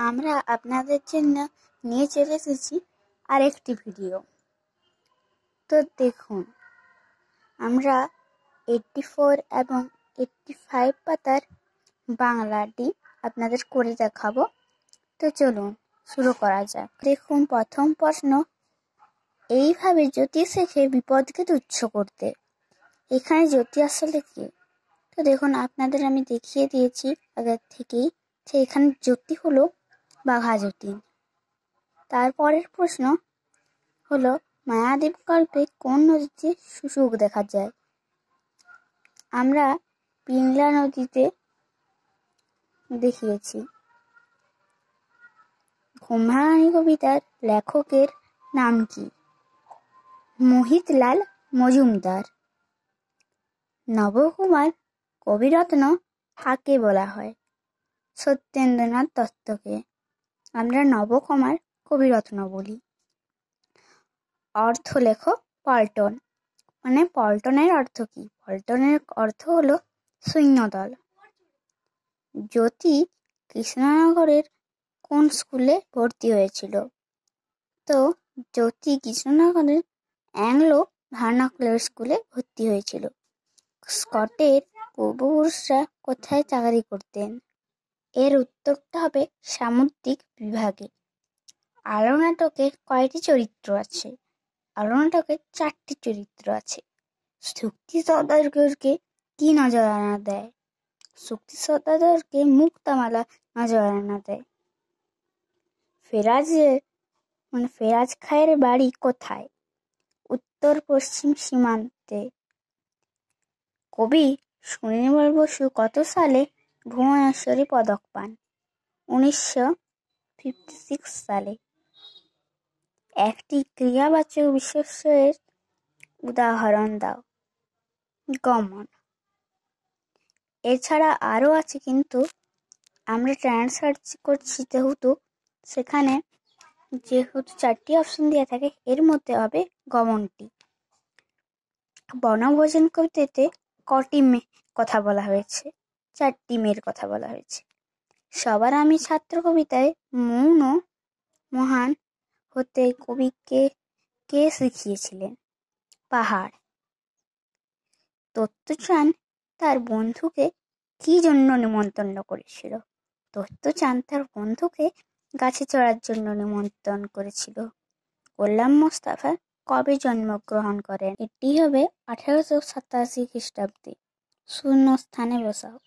আমরা আপনাদের জন্য নিয়ে চলে এসেছি আরেকটি ভিডিও। তো দেখুন, আমরা 84 এবং 85 পাতার বাংলাটি আপনাদের করে দেখাবো। তো চলুন শুরু করা যাক। দেখুন, প্রথম প্রশ্ন, এইভাবে জ্যোতি শেখে বিপদকে তুচ্ছ করতে। এখানে জ্যোতি আসলে কি? তো দেখুন, আপনাদের আমি দেখিয়ে দিয়েছি আগের থেকেই যে এখানে জ্যোতি হলো বাঘা যতীন। তারপরের প্রশ্ন হলো, মায়াদ্বীপ গল্পে কোন নদীতে শুশুক দেখা যায়? আমরা পিংলা নদীতে দেখিয়েছি। ঘুমভাঙানি কবিতার লেখকের নাম কি? মোহিতলাল মজুমদার। নবকুমার কবিরত্ন কাকে বলা হয়? সত্যেন্দ্রনাথ দত্তকে আমরা নবকুমার কবিরত্ন বলি। অর্থ লেখো পল্টন। মানে পল্টনের অর্থ কি? পল্টনের অর্থ হলো সৈন্যদল। জ্যোতি কৃষ্ণনগরের কোন স্কুলে ভর্তি হয়েছিল? তো জ্যোতি কৃষ্ণনগরের অ্যাংলো ভার্নাকুলার স্কুলে ভর্তি হয়েছিল। স্কটের পূর্বপুরুষরা কোথায় চাকরি করতেন? এর উত্তরটা হবে সামুদ্রিক বিভাগে। আলো নাটকে কয়টি চরিত্র আছে? আলো নাটকে 4টি চরিত্র আছে। শক্তি সওদাগরকে কি নজরানা দেয়? শক্তি সওদাগরকে মুক্তামালা নজরানা দেয়। ফেরাজ খায়ের বাড়ি কোথায়? উত্তর পশ্চিম সীমান্তে। কবি সুনির্মল বসু কত সালে ভুবনেশ্বরী পদক পান? 1956 সালে। একটি ক্রিয়াবাচক বিশেষ্যের উদাহরণ দাও। গমন। এছাড়া আরও আছে, কিন্তু আমরা ট্রান্সসার্চ করছি যেহেতু 4টি অপশন দেওয়া থাকে, এর মধ্যে হবে গমনটি। বনভোজন কবিতাতে কটি মেয়ে কথা বলা হয়েছে? 4টি মেয়ের কথা বলা হয়েছে। সবার আমি ছাত্র কবিতায় মৌন মহান হতে কবিকে কে শিখিয়েছিলেন? পাহাড়। দত্তচাঁদ তার বন্ধুকে কি জন্য নিমন্ত্রণ করেছিল? দত্তচাঁদ তার বন্ধুকে গাছে চড়ার জন্য নিমন্ত্রণ করেছিল। গোলাম মোস্তফা কবে জন্মগ্রহণ করেন? এটি হবে 1887 খ্রিস্টাব্দে। শূন্য স্থানে বসাও।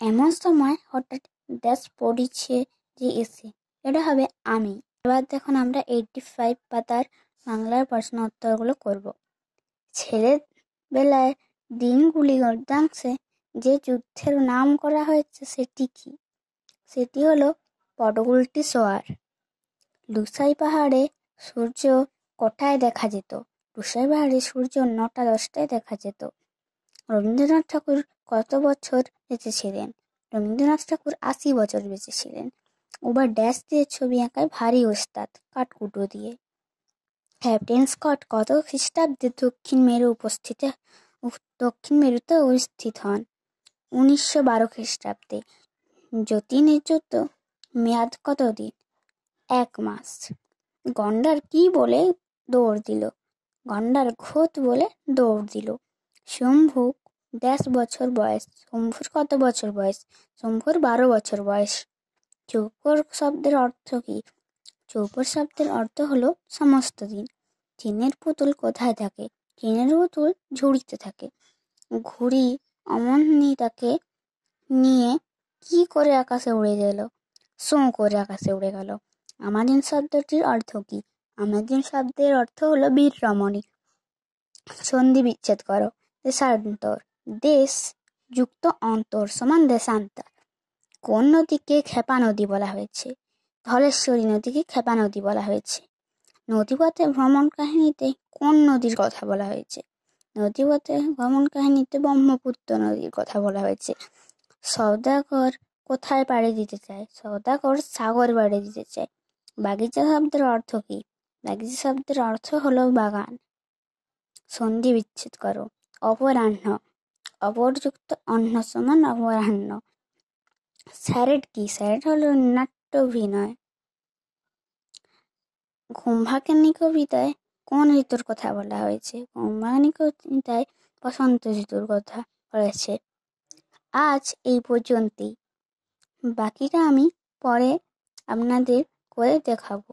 এমন সময় হঠাৎ ড্যাশ পড়িছে যে এসে, এটা হবে আমি। এবার দেখুন, আমরা 85 পাতার বাংলার প্রশ্ন উত্তরগুলো করব। ছেলেবেলায় দিনগুলি গদ্যাংশে যে যুদ্ধের নাম করা হয়েছে সেটি কি? সেটি হলো পটগুলটি সোয়ার। লুসাই পাহাড়ে সূর্য কটায় দেখা যেত? লুসাই পাহাড়ে সূর্য 9টা 10টায় দেখা যেত। রবীন্দ্রনাথ ঠাকুর কত বছর বেঁচে ছিলেন? রবীন্দ্রনাথ ঠাকুর 80 বছর বেঁচে ছিলেন। ওবার ড্যাশ দিয়ে ছবি আঁকায় ভারী ওস্তাদ, কাঠকুটো দিয়ে। ক্যাপ্টেন স্কট কত খ্রিস্টাব্দে দক্ষিণ মেরুতে উপস্থিত হন? 1912 খ্রিস্টাব্দে। যতীনের যুদ্ধ মেয়াদ কতদিন? 1 মাস। গন্ডার কি বলে দৌড় দিল? গন্ডার ঘোত বলে দৌড় দিল। শম্ভু ড্যাশ বছর বয়স? শম্ভুর কত বছর বয়স? শম্ভুর 12 বছর বয়স। চৌপর শব্দের অর্থ কি? চৌপর শব্দের অর্থ হলো সমস্ত দিন। চীনের পুতুল কোথায় থাকে? চীনের পুতুল ঝুড়িতে থাকে। ঘুড়ি অমনি তাকে নিয়ে কি করে আকাশে উড়ে গেল? শোঁ করে আকাশে উড়ে গেল। আমাজন শব্দটির অর্থ কি? আমাজন শব্দের অর্থ হলো বীর রমণী। সন্ধি বিচ্ছেদ করো। দেশান্তর। দেশ যুক্ত অন্তর সমান দেশান্তর। কোন নদীকে ক্ষেপা নদী বলা হয়েছে? ধলেশ্বরী নদীকে ক্ষেপা নদী বলা হয়েছে। নদীপথে ভ্রমণ কাহিনীতে কোন নদীর কথা বলা হয়েছে? নদীপথে ভ্রমণ কাহিনীতে ব্রহ্মপুত্র নদীর কথা বলা হয়েছে। সওদাগর কোথায় পাড়ি দিতে চায়? সওদাগর সাগর পাড়ি দিতে চায়। বাগিচা শব্দের অর্থ কি? বাগিচা শব্দের অর্থ হলো বাগান। সন্ধি বিচ্ছেদ করো। অপরাহ্ন। অপরযুক্ত অহ্ন সমান অপরাহ্ন। স্যারেট কি? স্যারেট হলো ছোট্ট অভিনয়। ঘুমভাঙানি কবিতায় কোন ঋতুর কথা বলা হয়েছে? ঘুমভাঙানি কবিতায় বসন্ত ঋতুর কথা বলেছে। আজ এই পর্যন্তই, বাকিটা আমি পরে আপনাদের করে দেখাবো।